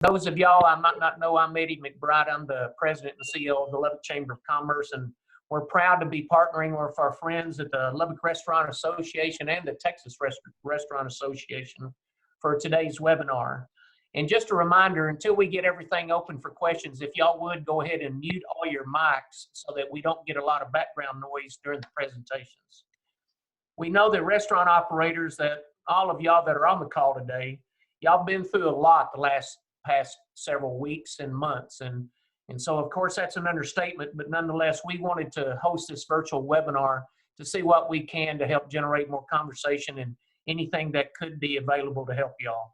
Those of y'all I might not know, I'm Eddie McBride. I'm the president and CEO of the Lubbock Chamber of Commerce, and we're proud to be partnering with our friends at the Lubbock Restaurant Association and the Texas Restaurant Association for today's webinar. And just a reminder, until we get everything open for questions, if y'all would go ahead and mute all your mics so that we don't get a lot of background noise during the presentations. We know that restaurant operators, that all of y'all that are on the call today, y'all been through a lot the past several weeks and months. And so, of course, that's an understatement, but nonetheless, we wanted to host this virtual webinar to see what we can to help generate more conversation and anything that could be available to help y'all.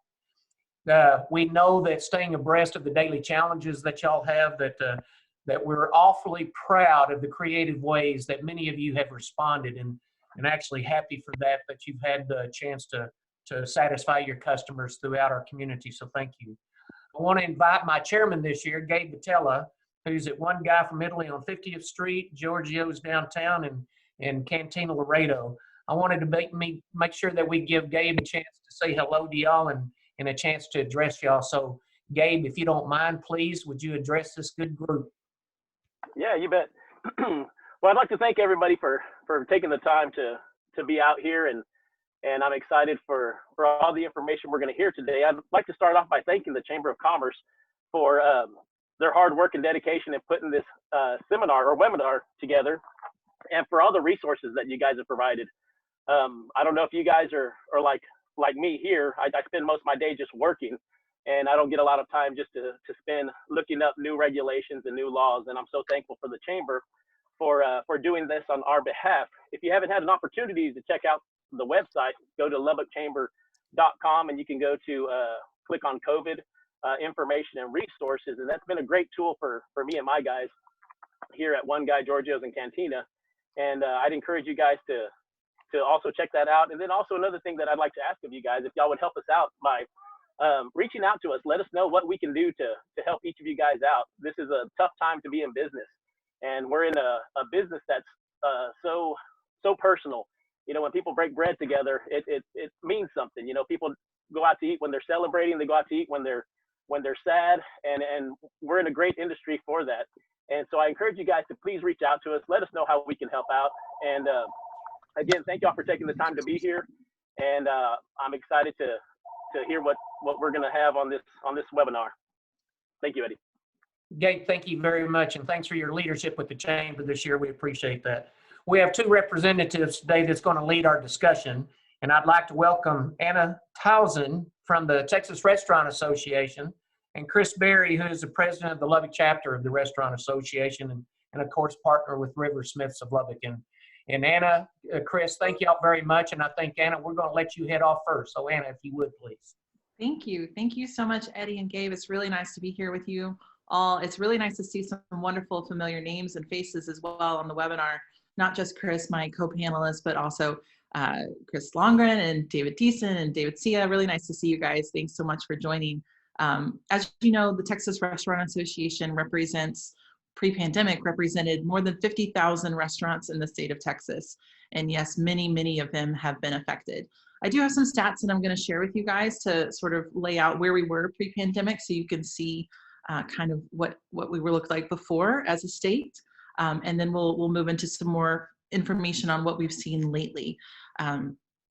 We know that staying abreast of the daily challenges that y'all have, that we're awfully proud of the creative ways that many of you have responded, and actually happy for that you've had the chance to satisfy your customers throughout our community, so thank you. I want to invite my chairman this year, Gabe Batella, who's at One Guy from Italy on 50th Street, Giorgio's downtown, and Cantina Laredo. I wanted to make sure that we give Gabe a chance to say hello to y'all and a chance to address y'all. So, Gabe, if you don't mind, please, would you address this good group? Yeah, you bet. Well, I'd like to thank everybody for taking the time to be out here, and I'm excited for all the information we're going to hear today. I'd like to start off by thanking the Chamber of Commerce for their hard work and dedication in putting this seminar or webinar together, and for all the resources that you guys have provided. I don't know if you guys are like me here. I spend most of my day just working, and I don't get a lot of time just to spend looking up new regulations and new laws. And I'm so thankful for the Chamber for doing this on our behalf. If you haven't had an opportunity to check out the website, go to lubbockchamber.com, and you can go to click on COVID information and resources. And that's been a great tool for me and my guys here at One Guy, Giorgio's, and Cantina. And I'd encourage you guys to also check that out. And then also another thing that I'd like to ask of you guys, if y'all would help us out by reaching out to us, let us know what we can do to help each of you guys out. This is a tough time to be in business, and we're in a business that's so personal. You know, when people break bread together, it means something. You know, people go out to eat when they're celebrating, they go out to eat when they're sad, and we're in a great industry for that. And so I encourage you guys to please reach out to us, let us know how we can help out. And again, thank y'all for taking the time to be here, and I'm excited to hear what we're going to have on this webinar. Thank you, Eddie. Gabe, thank you very much, and thanks for your leadership with the Chamber this year. We appreciate that. We have two representatives today that's going to lead our discussion, and I'd like to welcome Anna Tauzin from the Texas Restaurant Association, and Chris Berry, who is the president of the Lubbock chapter of the Restaurant Association, and of course partner with River Smiths of Lubbock. And Anna, Chris, thank y'all very much. And I think, Anna, we're going to let you head off first. So, Anna, if you would, please. Thank you. Thank you so much, Eddie and Gabe. It's really nice to be here with you all. It's really nice to see some wonderful, familiar names and faces as well on the webinar. Not just Chris, my co-panelist, but also Chris Longren and David Deason and David Sia. Really nice to see you guys. Thanks so much for joining. As you know, the Texas Restaurant Association pre-pandemic represented more than 50,000 restaurants in the state of Texas. And yes, many of them have been affected. I do have some stats that I'm going to share with you guys to sort of lay out where we were pre-pandemic, so you can see kind of what we looked like before as a state. And then we'll move into some more information on what we've seen lately.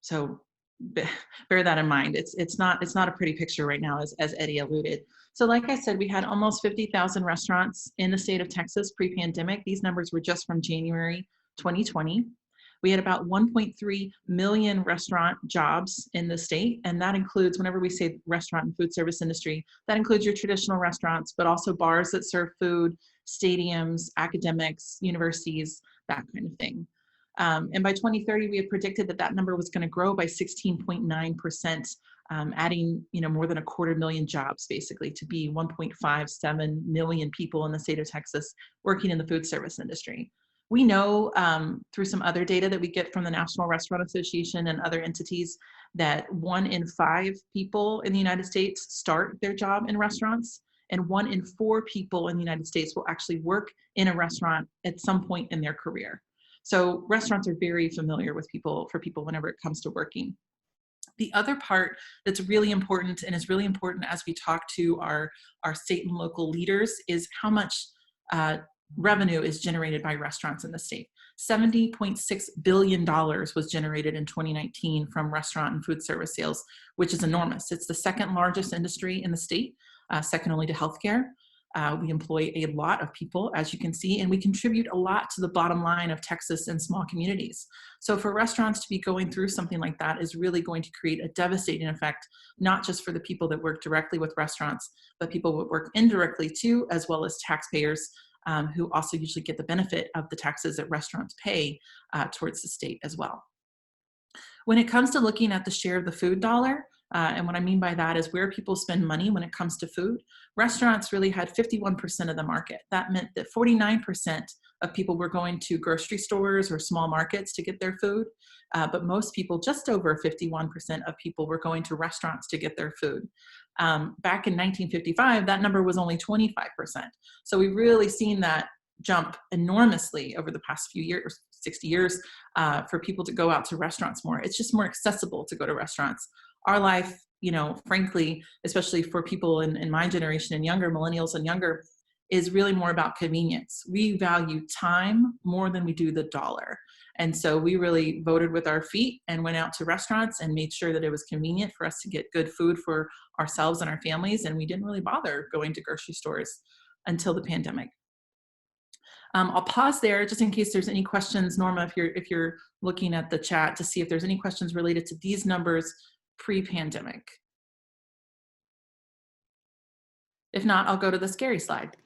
So bear that in mind. It's not a pretty picture right now, as Eddie alluded. So like I said, we had almost 50,000 restaurants in the state of Texas pre-pandemic. These numbers were just from January 2020. We had about 1.3 million restaurant jobs in the state, and that includes, whenever we say restaurant and food service industry, that includes your traditional restaurants, but also bars that serve food, stadiums, academics, universities, that kind of thing. And by 2030, we had predicted that number was going to grow by 16.9%, adding more than 250,000 jobs, basically, to be 1.57 million people in the state of Texas working in the food service industry. We know through some other data that we get from the National Restaurant Association and other entities that 1 in 5 people in the United States start their job in restaurants, and 1 in 4 people in the United States will actually work in a restaurant at some point in their career. So restaurants are very familiar with people whenever it comes to working. The other part that's really important, and is really important as we talk to our state and local leaders, is how much revenue is generated by restaurants in the state. $70.6 billion was generated in 2019 from restaurant and food service sales, which is enormous. It's the second largest industry in the state, second only to healthcare. We employ a lot of people, as you can see, and we contribute a lot to the bottom line of Texas and small communities. So for restaurants to be going through something like that is really going to create a devastating effect, not just for the people that work directly with restaurants, but people that work indirectly too, as well as taxpayers who also usually get the benefit of the taxes that restaurants pay towards the state as well. When it comes to looking at the share of the food dollar, and what I mean by that is where people spend money when it comes to food, restaurants really had 51% of the market. That meant that 49% of people were going to grocery stores or small markets to get their food, but most people, just over 51% of people, were going to restaurants to get their food. Back in 1955, that number was only 25%. So we've really seen that jump enormously over the past few years, 60 years, for people to go out to restaurants more. It's just more accessible to go to restaurants. Our life, you know, frankly, especially for people in my generation and younger, millennials and younger, is really more about convenience. We value time more than we do the dollar. And so we really voted with our feet and went out to restaurants and made sure that it was convenient for us to get good food for ourselves and our families. And we didn't really bother going to grocery stores until the pandemic. I'll pause there just in case there's any questions, Norma, if you're looking at the chat, to see if there's any questions related to these numbers pre-pandemic. If not, I'll go to the scary slide.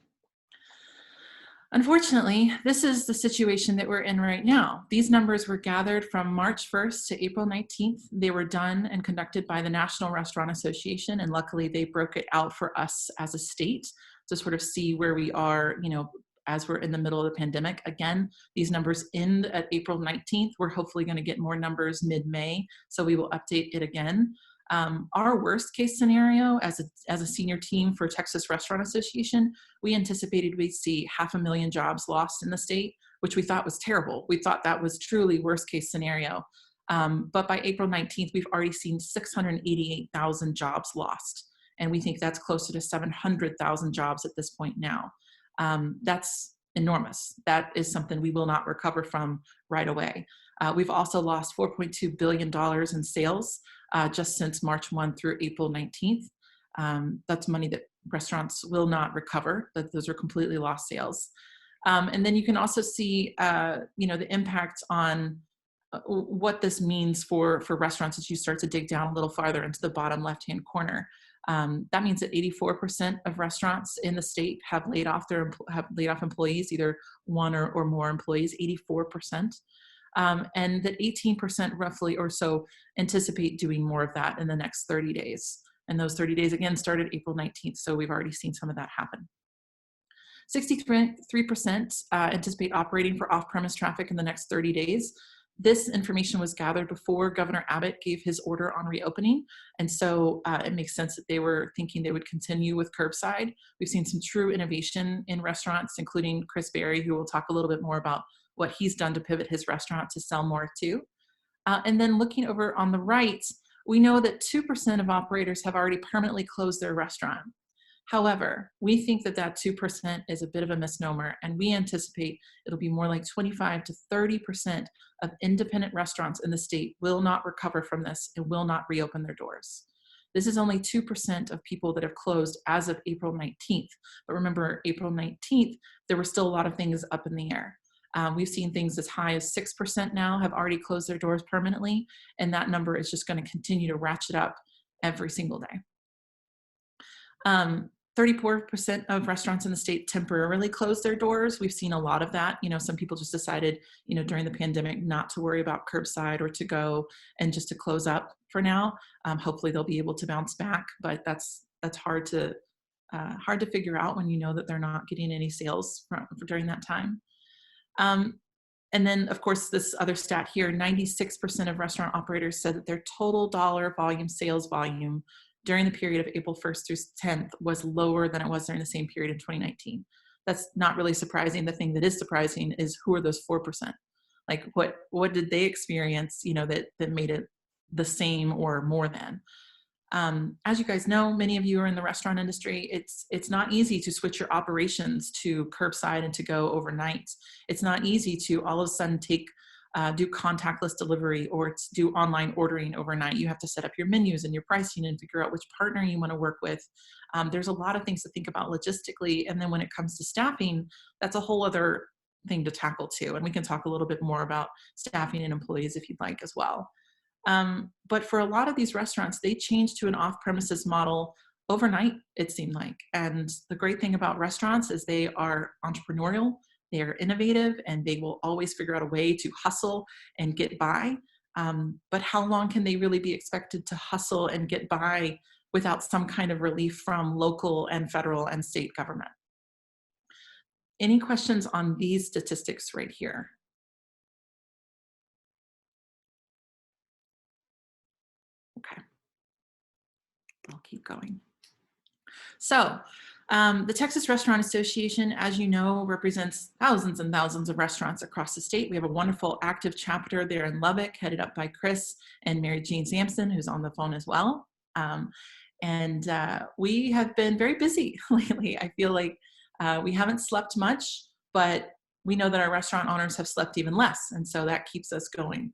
Unfortunately, this is the situation that we're in right now. These numbers were gathered from March 1st to April 19th. They were done and conducted by the National Restaurant Association, and luckily they broke it out for us as a state to sort of see where we are, you know, as we're in the middle of the pandemic. Again, these numbers end at April 19th. We're hopefully going to get more numbers mid-May, so we will update it again. Our worst case scenario as a senior team for Texas Restaurant Association, we anticipated we'd see 500,000 jobs lost in the state, which we thought was terrible. We thought that was truly worst case scenario. But by April 19th, we've already seen 688,000 jobs lost. And we think that's closer to 700,000 jobs at this point now. That's enormous. That is something we will not recover from right away. We've also lost $4.2 billion in sales just since March 1 through April 19th. That's money that restaurants will not recover, that those are completely lost sales. And then you can also see, you know, the impact on what this means for restaurants as you start to dig down a little farther into the bottom left-hand corner. That means that 84% of restaurants in the state have laid off employees, either one or more employees, 84%. And that 18% roughly or so anticipate doing more of that in the next 30 days. And those 30 days again started April 19th, so we've already seen some of that happen. 63% anticipate operating for off-premise traffic in the next 30 days. This information was gathered before Governor Abbott gave his order on reopening. And so it makes sense that they were thinking they would continue with curbside. We've seen some true innovation in restaurants, including Chris Berry, who will talk a little bit more about what he's done to pivot his restaurant to sell more too. And then looking over on the right, we know that 2% of operators have already permanently closed their restaurant. However, we think that that 2% is a bit of a misnomer, and we anticipate it'll be more like 25 to 30% of independent restaurants in the state will not recover from this and will not reopen their doors. This is only 2% of people that have closed as of April 19th. But remember, April 19th, there were still a lot of things up in the air. We've seen things as high as 6% now have already closed their doors permanently, and that number is just going to continue to ratchet up every single day. 34% of restaurants in the state temporarily closed their doors. We've seen a lot of that. You know, some people just decided, you know, during the pandemic not to worry about curbside or to go and just to close up for now. Hopefully they'll be able to bounce back, but that's hard to figure out when you know that they're not getting any sales during that time. And then, of course, this other stat here, 96% of restaurant operators said that their total dollar volume, sales volume, during the period of April 1st through 10th was lower than it was during the same period in 2019. That's not really surprising. The thing that is surprising is who are those 4%? Like what did they experience, you know, that made it the same or more than. As you guys know, many of you are in the restaurant industry. It's not easy to switch your operations to curbside and to go overnight. It's not easy to all of a sudden do contactless delivery or do online ordering overnight. You have to set up your menus and your pricing and figure out which partner you want to work with. There's a lot of things to think about logistically. And then when it comes to staffing, that's a whole other thing to tackle too. And we can talk a little bit more about staffing and employees if you'd like as well. But for a lot of these restaurants, they changed to an off-premises model overnight, it seemed like. And the great thing about restaurants is they are entrepreneurial, they are innovative, and they will always figure out a way to hustle and get by. But how long can they really be expected to hustle and get by without some kind of relief from local and federal and state government? Any questions on these statistics right here? Okay, I'll keep going. So the Texas Restaurant Association, as you know, represents thousands and thousands of restaurants across the state. We have a wonderful active chapter there in Lubbock, headed up by Chris and Mary Jean Sampson, who's on the phone as well. We have been very busy lately. I feel like we haven't slept much, but we know that our restaurant owners have slept even less, and so that keeps us going.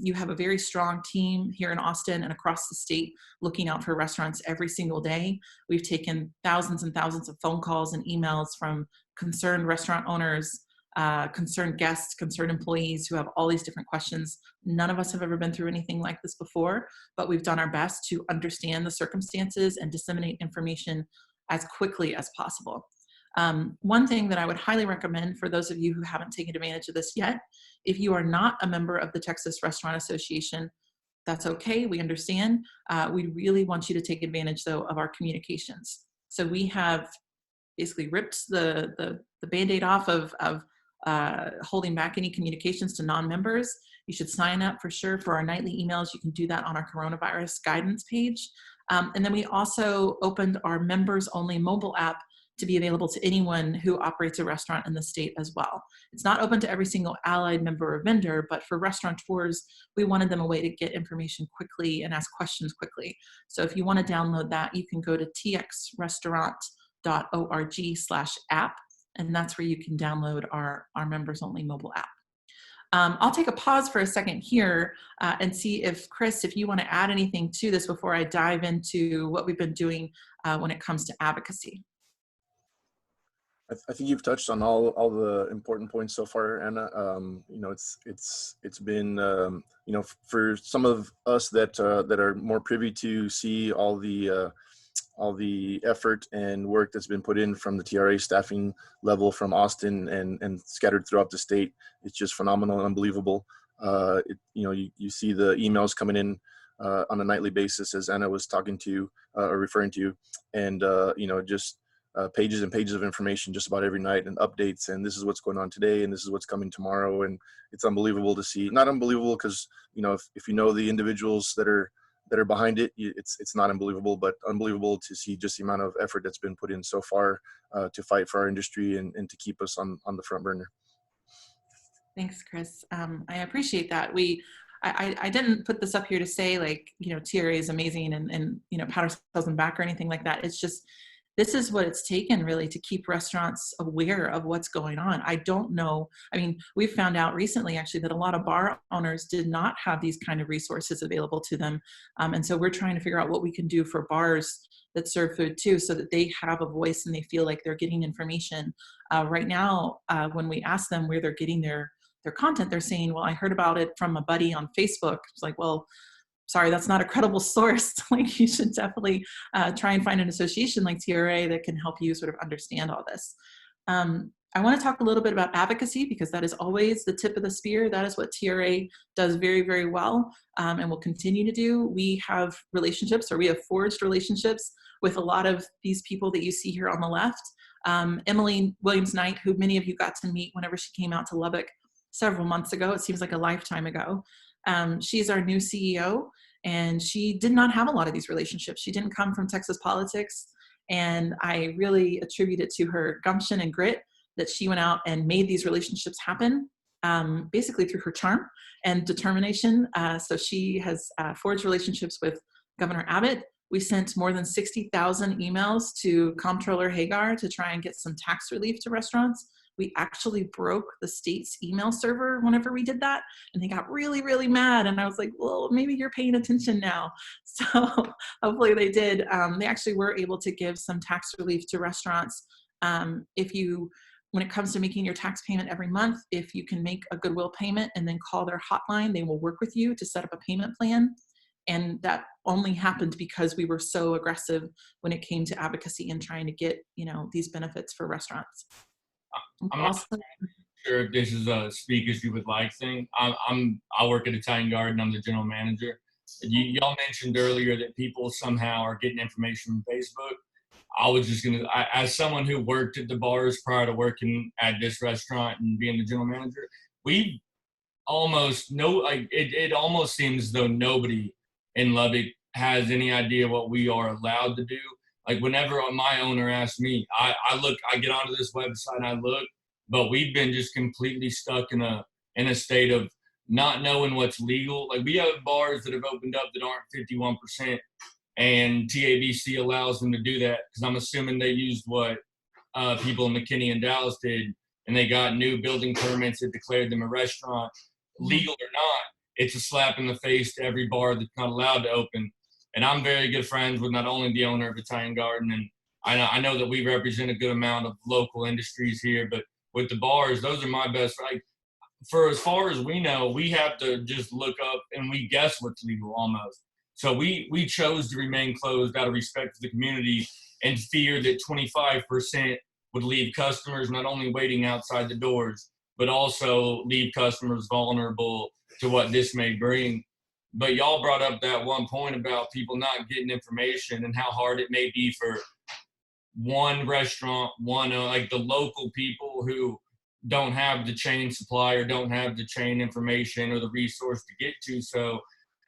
You have a very strong team here in Austin and across the state looking out for restaurants every single day. We've taken thousands and thousands of phone calls and emails from concerned restaurant owners, concerned guests, concerned employees who have all these different questions. None of us have ever been through anything like this before, but we've done our best to understand the circumstances and disseminate information as quickly as possible. One thing that I would highly recommend for those of you who haven't taken advantage of this yet, if you are not a member of the Texas Restaurant Association, that's okay, we understand. We really want you to take advantage though of our communications. So we have basically ripped the Band-Aid off of holding back any communications to non-members. You should sign up for sure for our nightly emails. You can do that on our coronavirus guidance page. And then we also opened our members only mobile app to be available to anyone who operates a restaurant in the state as well. It's not open to every single allied member or vendor, but for restaurateurs, we wanted them a way to get information quickly and ask questions quickly. So if you want to download that, you can go to txrestaurant.org/app, and that's where you can download our members only mobile app. I'll take a pause for a second here and see if, Chris, if you want to add anything to this before I dive into what we've been doing when it comes to advocacy. I think you've touched on all the important points so far, Anna. You know, it's been you know, for some of us that are more privy to see all the effort and work that's been put in from the TRA staffing level from Austin and scattered throughout the state. It's just phenomenal and unbelievable. You know, you see the emails coming in on a nightly basis, as Anna was talking to or referring to, and you know, just pages and pages of information just about every night and updates, and this is what's going on today and this is what's coming tomorrow. And it's unbelievable to see. Not unbelievable because, you know, if you know the individuals that are behind it, it's not unbelievable, but unbelievable to see just the amount of effort that's been put in so far to fight for our industry and to keep us on the front burner. Thanks, Chris. I appreciate that. I didn't put this up here to say, like, you know, TRA is amazing and you know, pat ourselves on the back or anything like that. It's just, this is what it's taken really to keep restaurants aware of what's going on. I don't know. I mean, we've found out recently actually that a lot of bar owners did not have these kind of resources available to them. And so we're trying to figure out what we can do for bars that serve food too, so that they have a voice and they feel like they're getting information. Right now, when we ask them where they're getting their content, they're saying, well, I heard about it from a buddy on Facebook. It's like, well, sorry, that's not a credible source. Like, you should definitely try and find an association like TRA that can help you sort of understand all this. I want to talk a little bit about advocacy, because that is always the tip of the spear. That is what TRA does very, very well and will continue to do. We have relationships, or we have forged relationships with a lot of these people that you see here on the left. Emily Williams-Knight, who many of you got to meet whenever she came out to Lubbock several months ago. It seems like a lifetime ago. She's our new CEO, and she did not have a lot of these relationships. She didn't come from Texas politics, and I really attribute it to her gumption and grit that she went out and made these relationships happen. basically through her charm and determination. So she has forged relationships with Governor Abbott. We sent more than 60,000 emails to Comptroller Hagar to try and get some tax relief to restaurants. We actually broke the state's email server whenever we did that, and they got really, really mad. And I was like, well, maybe you're paying attention now. So hopefully they did. They actually were able to give some tax relief to restaurants. When it comes to making your tax payment every month, if you can make a goodwill payment and then call their hotline, they will work with you to set up a payment plan. And that only happened because we were so aggressive when it came to advocacy and trying to get, these benefits for restaurants. I'm not sure if this is a speak as you would like thing. I work at Italian Garden. I'm the general manager. Y'all mentioned earlier that people somehow are getting information from Facebook. I was just as someone who worked at the bars prior to working at this restaurant and being the general manager, we almost it almost seems as though nobody in Lubbock has any idea what we are allowed to do. Like whenever my owner asks me, I get onto this website and I look, but we've been just completely stuck in a state of not knowing what's legal. Like we have bars that have opened up that aren't 51%, and TABC allows them to do that because I'm assuming they used what people in McKinney and Dallas did, and they got new building permits that declared them a restaurant. Legal or not, it's a slap in the face to every bar that's not allowed to open. And I'm very good friends with not only the owner of Italian Garden, and I know that we represent a good amount of local industries here, but with the bars, those are my best. Like, for as far as we know, we have to just look up and we guess what's legal almost. So we chose to remain closed out of respect for the community and fear that 25% would leave customers not only waiting outside the doors, but also leave customers vulnerable to what this may bring. But y'all brought up that one point about people not getting information and how hard it may be for one restaurant, like the local people who don't have the chain supply or don't have the chain information or the resource to get to. So,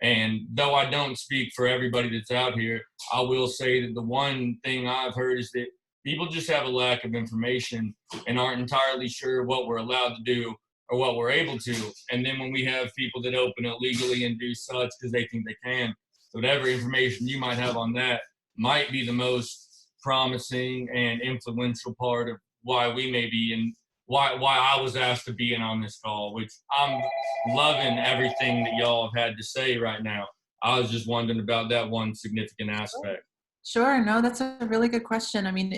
and though I don't speak for everybody that's out here, I will say that the one thing I've heard is that people just have a lack of information and aren't entirely sure what we're allowed to do or what we're able to. And then when we have people that open illegally and do such because they think they can, whatever information you might have on that might be the most promising and influential part of why we may be in, why I was asked to be in on this call, which I'm loving everything that y'all have had to say right now. I was just wondering about that one significant aspect. Sure. No, that's a really good question. I mean,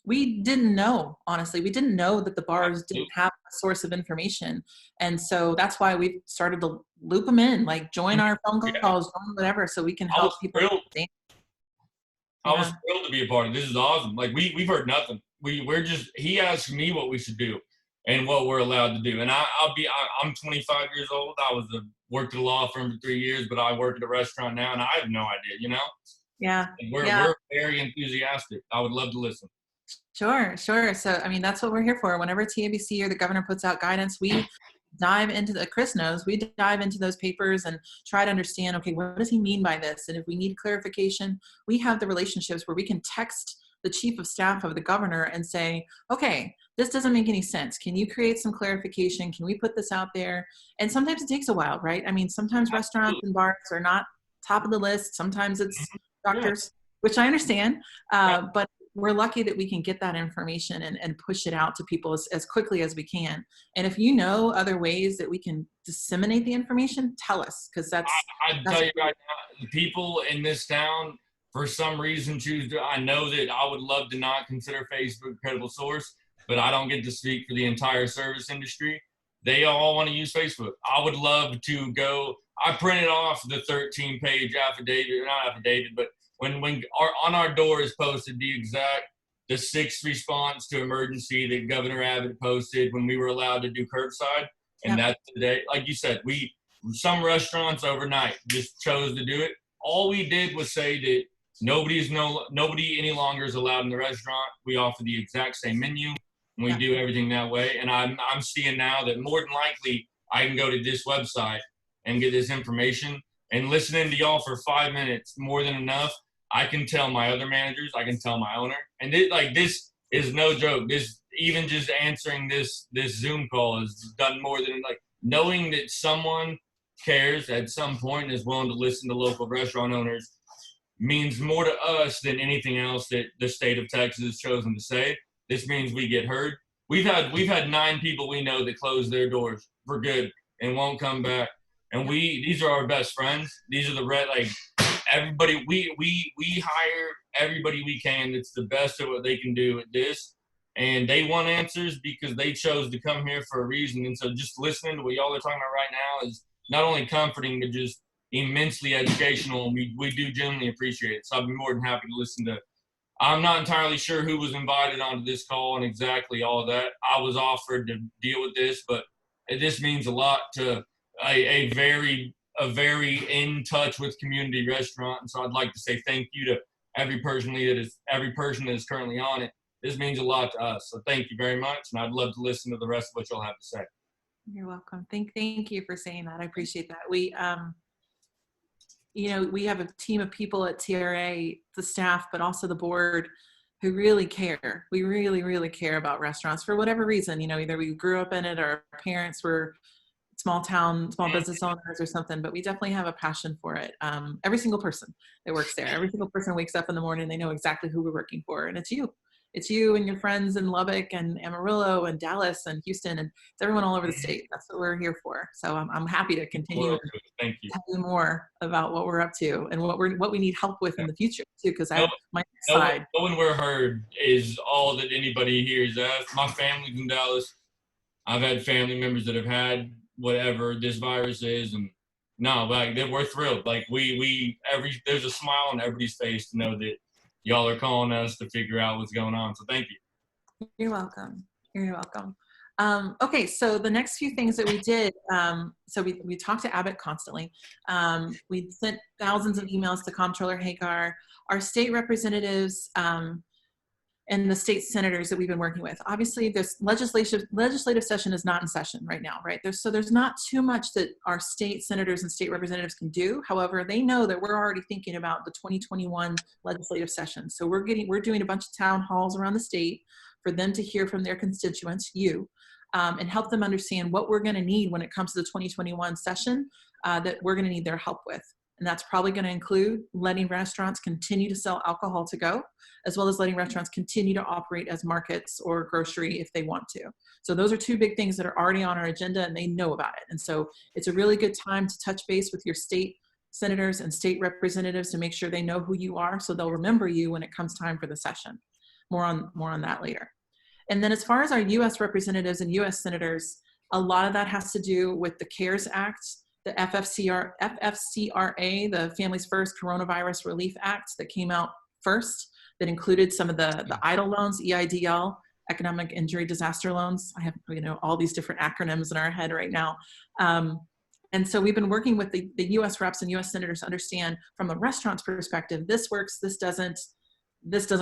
we didn't know, honestly. We didn't know that the bars didn't have a source of information. And so that's why we started to loop them in, like join our phone calls, join whatever, so we can help people. I was thrilled to be a part of it. This is awesome. Like we've heard nothing. He asked me what we should do and what we're allowed to do. And I'm 25 years old. Worked at a law firm for 3 years, but I work at a restaurant now and I have no idea, Yeah. We're very enthusiastic. I would love to listen. Sure. So, I mean, that's what we're here for. Whenever TABC or the governor puts out guidance, we dive into Chris knows, we dive into those papers and try to understand, okay, what does he mean by this? And if we need clarification, we have the relationships where we can text the chief of staff of the governor and say, okay, this doesn't make any sense. Can you create some clarification? Can we put this out there? And sometimes it takes a while, right? I mean, sometimes restaurants and bars are not top of the list. Sometimes it's doctors, which I understand, but we're lucky that we can get that information and push it out to people as quickly as we can. And if you know other ways that we can disseminate the information, tell us, because I tell you right now, the people in this town, for some reason, I know that I would love to not consider Facebook a credible source, but I don't get to speak for the entire service industry. They all want to use Facebook. I would love to go. I printed off the 13-page affidavit, but when on our door is posted the sixth response to emergency that Governor Abbott posted when we were allowed to do curbside. And that's today. Like you said, some restaurants overnight just chose to do it. All we did was say that nobody any longer is allowed in the restaurant. We offer the exact same menu and we do everything that way. And I'm seeing now that more than likely I can go to this website and get this information, and listening to y'all for 5 minutes, more than enough. I can tell my other managers, I can tell my owner, and this is no joke. even just answering this Zoom call has done more than, like, knowing that someone cares at some point and is willing to listen to local restaurant owners means more to us than anything else that the state of Texas has chosen to say. This means we get heard. We've had 9 people we know that close their doors for good and won't come back. And these are our best friends. These are everybody. We hire everybody we can that's the best at what they can do at this. And they want answers because they chose to come here for a reason. And so just listening to what y'all are talking about right now is not only comforting, but just immensely educational. And we do genuinely appreciate it. So I'd be more than happy to listen to. I'm not entirely sure who was invited onto this call and exactly all of that. I was offered to deal with this, but this means a lot to a very in touch with community restaurant. And so I'd like to say thank you to every person that is currently on it. This means a lot to us. So thank you very much. And I'd love to listen to the rest of what you'll have to say. You're welcome. Thank you for saying that. I appreciate that. We, we have a team of people at TRA, the staff, but also the board, who really care. We really, really care about restaurants for whatever reason. Either we grew up in it or our parents were small business owners or something, but we definitely have a passion for it. Every single person that works there, every single person wakes up in the morning, they know exactly who we're working for. And it's you and your friends in Lubbock and Amarillo and Dallas and Houston, and it's everyone all over the state. That's what we're here for. So I'm happy to continue to tell you more about what we're up to and what we need help with in the future too. Because my side. Knowing we're heard is all that anybody hears. My family's in Dallas. I've had family members that have had whatever this virus is, and we're thrilled. Like there's a smile on everybody's face to know that y'all are calling us to figure out what's going on. So thank you. You're welcome. Okay, so the next few things that we did, so we talked to Abbott constantly. We sent thousands of emails to Comptroller Hagar, our state representatives, and the state senators that we've been working with. Obviously, this legislative session is not in session right now, right? There's not too much that our state senators and state representatives can do. However, they know that we're already thinking about the 2021 legislative session. So we're doing a bunch of town halls around the state for them to hear from their constituents, and help them understand what we're going to need when it comes to the 2021 session that we're going to need their help with. And that's probably going to include letting restaurants continue to sell alcohol to go, as well as letting restaurants continue to operate as markets or grocery if they want to. So those are 2 big things that are already on our agenda, and they know about it. And so it's a really good time to touch base with your state senators and state representatives to make sure they know who you are, so they'll remember you when it comes time for the session. More on that later. And then as far as our U.S. representatives and U.S. senators, a lot of that has to do with the CARES Act, the FFCRA, the Families First Coronavirus Relief Act that came out first, that included some of the EIDL loans, EIDL, Economic Injury Disaster Loans. I have all these different acronyms in our head right now. And so we've been working with the U.S. reps and U.S. senators to understand from a restaurant's perspective, this works, this doesn't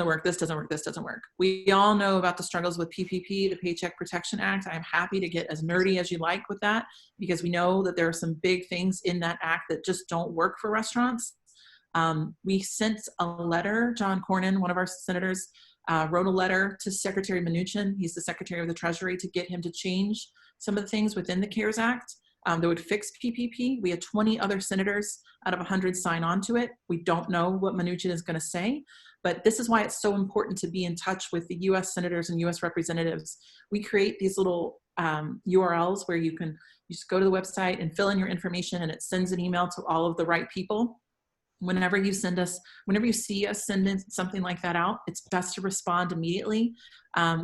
work, this doesn't work, this doesn't work. We all know about the struggles with PPP, the Paycheck Protection Act. I'm happy to get as nerdy as you like with that, because we know that there are some big things in that act that just don't work for restaurants. We sent a letter, John Cornyn, one of our senators, wrote a letter to Secretary Mnuchin, he's the Secretary of the Treasury, to get him to change some of the things within the CARES Act that would fix PPP. We had 20 other senators out of 100 sign on to it. We don't know what Mnuchin is going to say, but this is why it's so important to be in touch with the U.S. senators and U.S. representatives. We create these little URLs where you just go to the website and fill in your information, and it sends an email to all of the right people. Whenever you see us send in something like that out, it's best to respond immediately.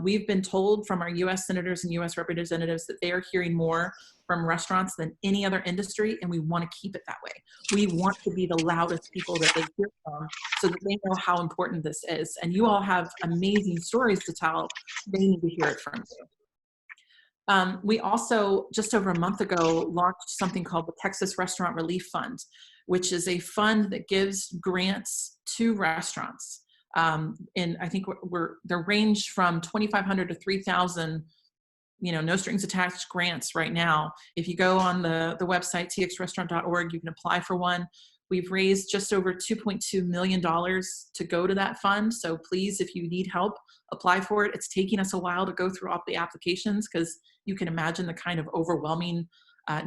We've been told from our U.S. senators and U.S. representatives that they are hearing more from restaurants than any other industry, and we want to keep it that way. We want to be the loudest people that they hear from, so that they know how important this is. And you all have amazing stories to tell. They need to hear it from you. We also, just over a month ago, launched something called the Texas Restaurant Relief Fund, which is a fund that gives grants to restaurants. And I think they range from $2,500 to $3,000, no strings attached grants right now. If you go on the website, txrestaurant.org, you can apply for one. We've raised just over $2.2 million to go to that fund. So please, if you need help, apply for it. It's taking us a while to go through all the applications because you can imagine the kind of overwhelming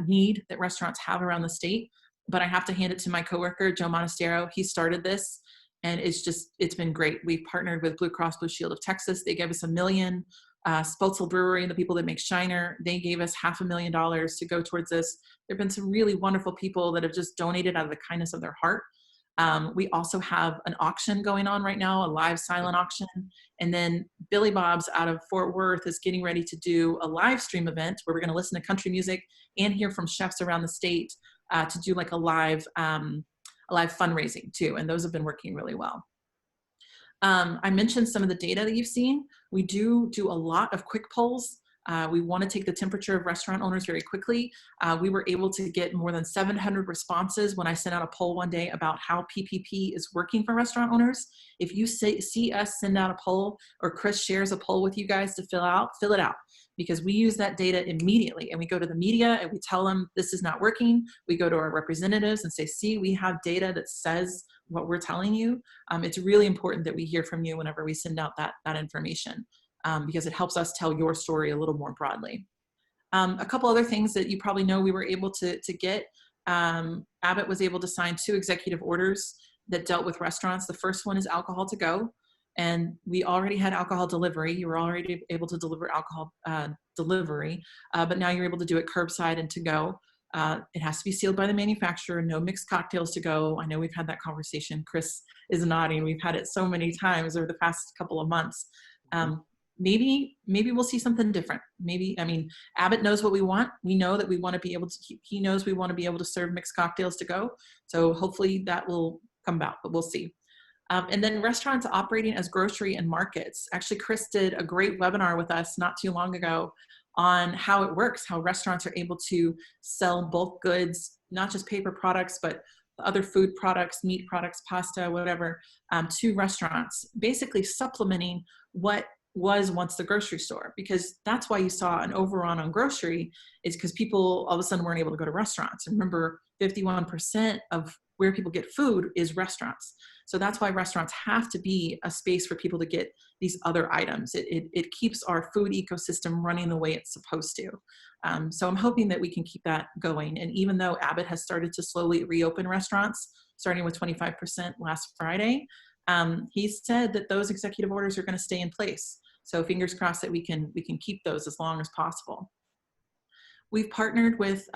need that restaurants have around the state. But I have to hand it to my coworker, Joe Monastero. He started this, and it's been great. We've partnered with Blue Cross Blue Shield of Texas. They gave us $1 million. Spotzel Brewery and the people that make Shiner, they gave us $500,000 to go towards this. There have been some really wonderful people that have just donated out of the kindness of their heart. We also have an auction going on right now, a live silent auction. And then Billy Bob's out of Fort Worth is getting ready to do a live stream event where we're going to listen to country music and hear from chefs around the state to do like a live fundraising too. And those have been working really well. I mentioned some of the data that you've seen. We do a lot of quick polls. We want to take the temperature of restaurant owners very quickly. We were able to get more than 700 responses when I sent out a poll one day about how PPP is working for restaurant owners. If you see us send out a poll or Chris shares a poll with you guys to fill it out, because we use that data immediately and we go to the media and we tell them this is not working. We go to our representatives and say, see, we have data that says what we're telling you. It's really important that we hear from you whenever we send out that information. Because it helps us tell your story a little more broadly. A couple other things that you probably know we were able to get. Abbott was able to sign 2 executive orders that dealt with restaurants. The first one is alcohol to go. And we already had alcohol delivery. You were already able to deliver alcohol delivery, but now you're able to do it curbside and to go. It has to be sealed by the manufacturer, no mixed cocktails to go. I know we've had that conversation. Chris is nodding. We've had it so many times over the past couple of months. Maybe we'll see something different. Abbott knows what we want. We know that we want to be able to, he knows we want to be able to serve mixed cocktails to go. So hopefully that will come about, but we'll see. And then restaurants operating as grocery and markets. Actually, Chris did a great webinar with us not too long ago on how it works, how restaurants are able to sell bulk goods, not just paper products, but other food products, meat products, pasta, whatever, to restaurants, basically supplementing what was once the grocery store, because that's why you saw an overrun on grocery is because people all of a sudden weren't able to go to restaurants. And remember, 51% of where people get food is restaurants. So that's why restaurants have to be a space for people to get these other items. It keeps our food ecosystem running the way it's supposed to. So I'm hoping that we can keep that going. And even though Abbott has started to slowly reopen restaurants, starting with 25% last Friday, he said that those executive orders are going to stay in place. So fingers crossed that we can keep those as long as possible. We've partnered with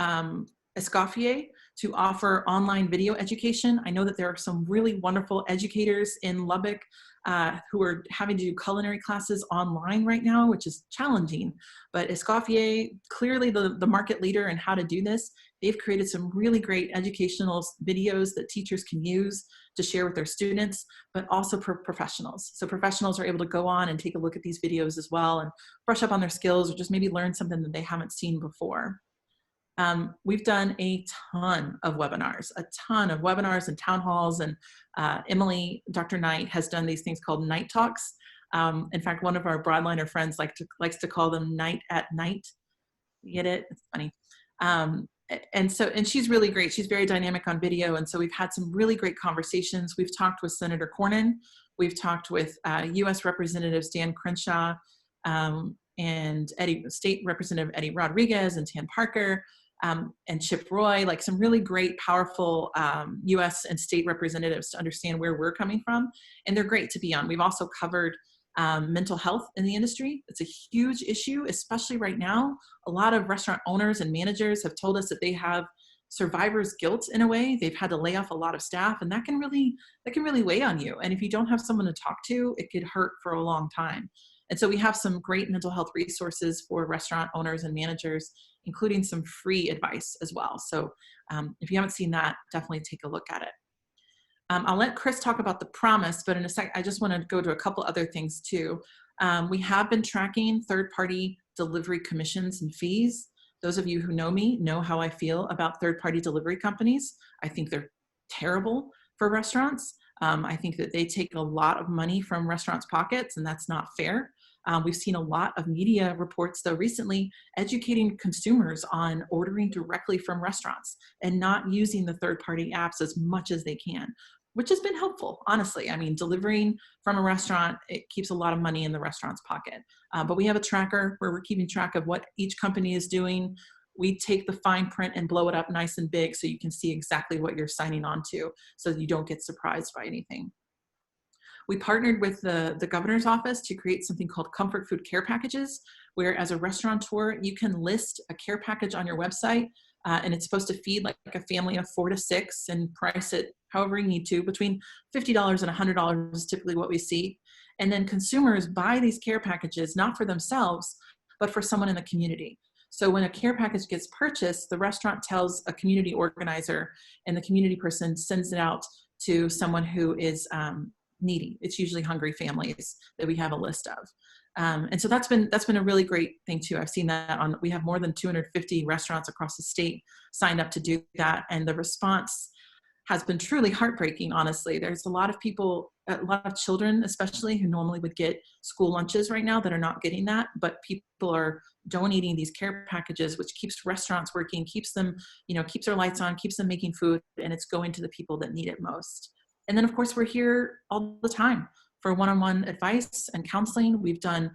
Escoffier to offer online video education. I know that there are some really wonderful educators in Lubbock who are having to do culinary classes online right now, which is challenging. But Escoffier, clearly the market leader in how to do this, they've created some really great educational videos that teachers can use to share with their students, but also for professionals. So professionals are able to go on and take a look at these videos as well and brush up on their skills or just maybe learn something that they haven't seen before. We've done a ton of webinars and town halls, and Emily, Dr. Knight, has done these things called night talks. In fact, one of our broadliner friends likes to call them night at night. You get it? It's funny. And she's really great. She's very dynamic on video. And so we've had some really great conversations. We've talked with Senator Cornyn. We've talked with U.S. Representatives Dan Crenshaw and State Representative Eddie Rodriguez and Tan Parker and Chip Roy, like some really great, powerful U.S. and state representatives to understand where we're coming from. And they're great to be on. We've also covered mental health in the industry. It's a huge issue, especially right now. A lot of restaurant owners and managers have told us that they have survivor's guilt in a way. They've had to lay off a lot of staff, and that can really weigh on you. And if you don't have someone to talk to, it could hurt for a long time. And so we have some great mental health resources for restaurant owners and managers, including some free advice as well. So if you haven't seen that, definitely take a look at it. I'll let Chris talk about the promise, but in a sec, I just want to go to a couple other things too. We have been tracking third-party delivery commissions and fees. Those of you who know me know how I feel about third-party delivery companies. I think they're terrible for restaurants. I think that they take a lot of money from restaurants' pockets, and that's not fair. We've seen a lot of media reports, though, recently educating consumers on ordering directly from restaurants and not using the third-party apps as much as they can, which has been helpful, honestly. I mean, delivering from a restaurant, it keeps a lot of money in the restaurant's pocket. But we have a tracker where we're keeping track of what each company is doing. We take the fine print and blow it up nice and big so you can see exactly what you're signing on to so that you don't get surprised by anything. We partnered with the governor's office to create something called comfort food care packages, where as a restaurateur, you can list a care package on your website, and it's supposed to feed like a family of 4 to 6 and price it however you need to. Between $50 and $100 is typically what we see. And then consumers buy these care packages, not for themselves, but for someone in the community. So when a care package gets purchased, the restaurant tells a community organizer, and the community person sends it out to someone who is needy. It's usually hungry families that we have a list of. And so that's been a really great thing too. I've seen that we have more than 250 restaurants across the state signed up to do that. And the response has been truly heartbreaking, honestly. There's a lot of people, a lot of children, especially, who normally would get school lunches right now that are not getting that, but people are donating these care packages, which keeps restaurants working, keeps them, keeps their lights on, keeps them making food, and it's going to the people that need it most. And then, of course, we're here all the time for one-on-one advice and counseling. We've done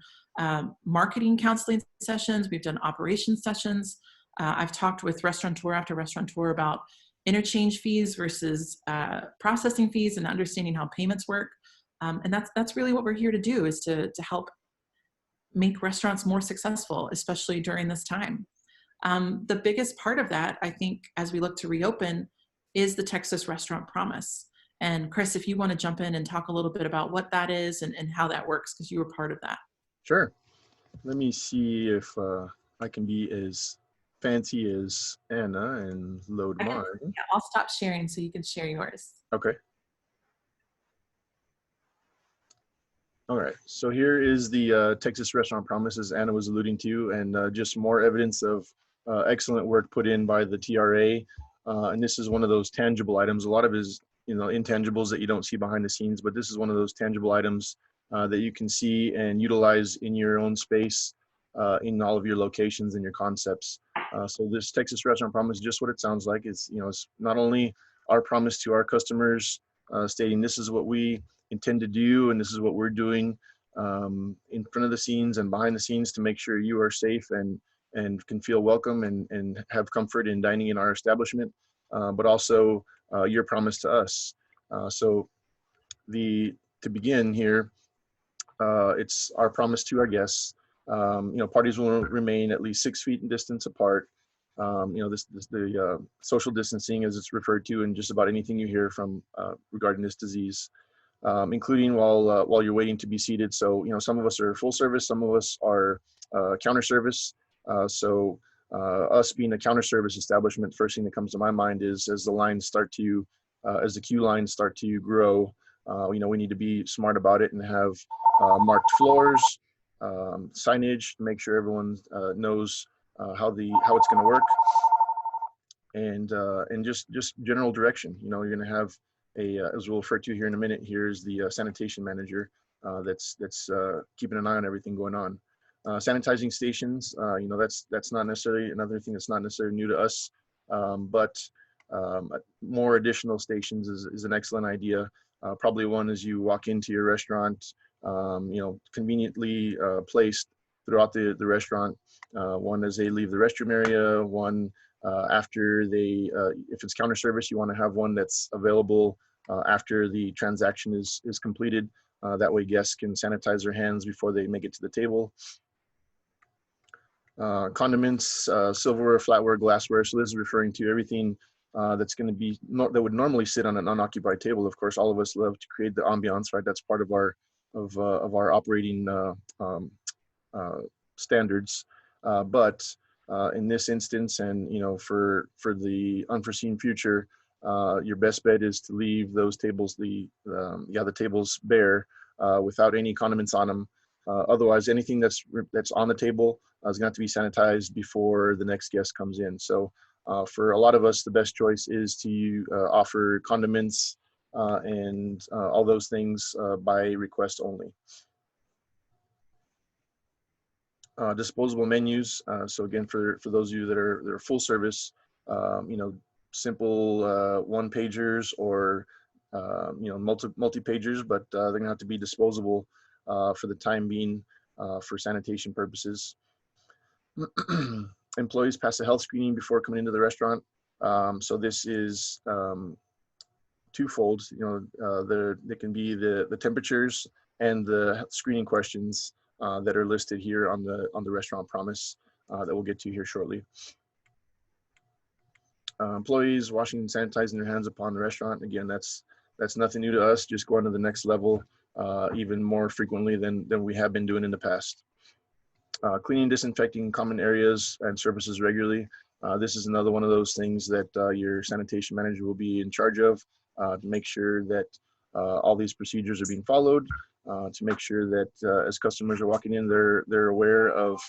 marketing counseling sessions. We've done operations sessions. I've talked with restaurateur after restaurateur about interchange fees versus processing fees and understanding how payments work. And that's really what we're here to do, is to help make restaurants more successful, especially during this time. The biggest part of that, I think, as we look to reopen, is the Texas Restaurant Promise. And Chris, if you want to jump in and talk a little bit about what that is and how that works, because you were part of that. Sure. Let me see if I can be as fancy as Anna and load mine. Yeah, I'll stop sharing so you can share yours. Okay. All right. So here is the Texas Restaurant Promise, as Anna was alluding to, and just more evidence of excellent work put in by the TRA. And this is one of those tangible items. A lot of it is intangibles that you don't see behind the scenes, but this is one of those tangible items that you can see and utilize in your own space, in all of your locations and your concepts. So this Texas Restaurant Promise is just what it sounds like. It's not only our promise to our customers, stating this is what we intend to do and this is what we're doing in front of the scenes and behind the scenes to make sure you are safe and can feel welcome and have comfort in dining in our establishment, but also your promise to us. So to begin here, it's our promise to our guests. Parties will remain at least 6 feet in distance apart. The social distancing, as it's referred to in just about anything you hear from regarding this disease, including while you're waiting to be seated. So some of us are full service, some of us are counter service. So us being a counter service establishment, first thing that comes to my mind is as the queue lines start to grow, we need to be smart about it and have marked floors, signage to make sure everyone knows how it's going to work, and just general direction. You're going to have as we'll refer to here in a minute. Here's the sanitation manager that's keeping an eye on everything going on. Sanitizing stations, that's not necessarily another thing that's not necessarily new to us, but more additional stations is an excellent idea. Probably one as you walk into your restaurant, conveniently placed throughout the restaurant. One as they leave the restroom area, one after if it's counter service, you want to have one that's available after the transaction is completed. That way guests can sanitize their hands before they make it to the table. Condiments, silverware, flatware, glassware. So this is referring to everything that's going to be that would normally sit on an unoccupied table. Of course, all of us love to create the ambiance, right? That's part of our operating standards. But in this instance, and for the unforeseen future, your best bet is to leave those tables, the tables bare without any condiments on them. Otherwise, anything that's on the table is going to have to be sanitized before the next guest comes in. So for a lot of us, the best choice is to offer condiments and all those things by request only. disposable menus. So again, for those of you that are full service, you know, simple one pagers or you know, multi pagers, but they're gonna have to be disposable for the time being for sanitation purposes. Employees pass a health screening before coming into the restaurant. So this is twofold. You know, they can be the temperatures and the screening questions that are listed here on the restaurant promise that we'll get to here shortly. Employees washing and sanitizing their hands upon the restaurant. Again, that's nothing new to us. Just going to the next level even more frequently than we have been doing in the past. Cleaning, disinfecting common areas and surfaces regularly. This is another one of those things that your sanitation manager will be in charge of to make sure that all these procedures are being followed, to make sure that as customers are walking in, they're aware of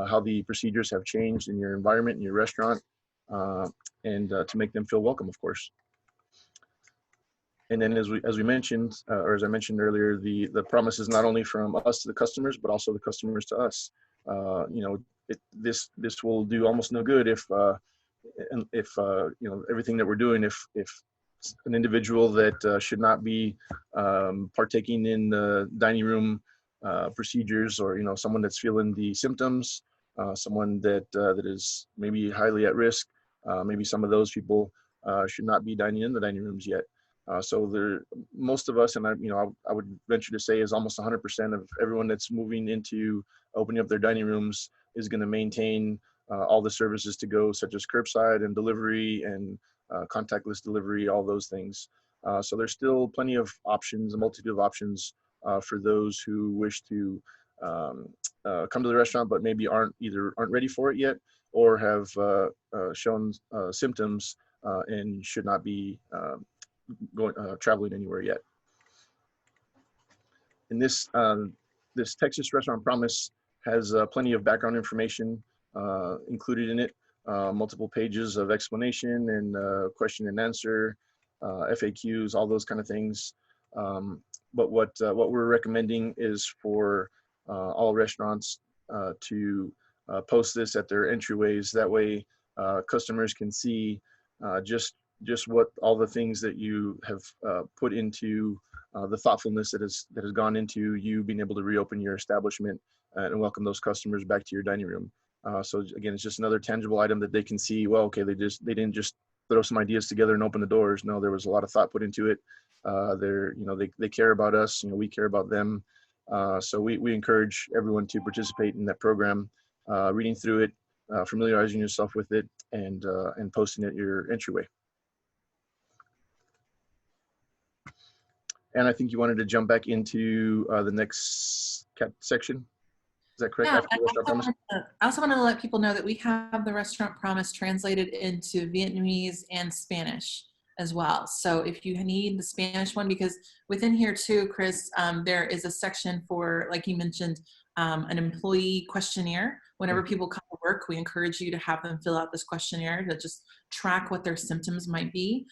how the procedures have changed in your environment, in your restaurant, and to make them feel welcome, of course. And then as we mentioned, or as I mentioned earlier, the promise is not only from us to the customers, but also the customers to us. You know, this will do almost no good if you know, everything that we're doing, if an individual that should not be partaking in the dining room procedures, or, you know, someone that's feeling the symptoms, someone that is maybe highly at risk, maybe some of those people should not be dining in the dining rooms yet. So most of us, and I would venture to say, is almost 100% of everyone that's moving into opening up their dining rooms is going to maintain all the services to go, such as curbside and delivery and contactless delivery, all those things. So there's still plenty of options, a multitude of options for those who wish to come to the restaurant, but maybe aren't ready for it yet, or have shown symptoms and should not be traveling anywhere yet. And this Texas Restaurant Promise has plenty of background information included in it, multiple pages of explanation and question and answer, FAQs, all those kind of things. But what we're recommending is for all restaurants to post this at their entryways. That way customers can see just what all the things that you have put into the thoughtfulness that has gone into you being able to reopen your establishment and welcome those customers back to your dining room. So again, it's just another tangible item that they can see. Well, okay, they didn't just throw some ideas together and open the doors. No, there was a lot of thought put into it. They care about us. You know, we care about them. So we encourage everyone to participate in that program, reading through it, familiarizing yourself with it, and posting it at your entryway. And I think you wanted to jump back into the next section. Is that correct? Yeah, I also want to let people know that we have the Restaurant Promise translated into Vietnamese and Spanish as well. So if you need the Spanish one, because within here too, Chris, there is a section for, like you mentioned, an employee questionnaire. Whenever people come to work, we encourage you to have them fill out this questionnaire to just track what their symptoms might be.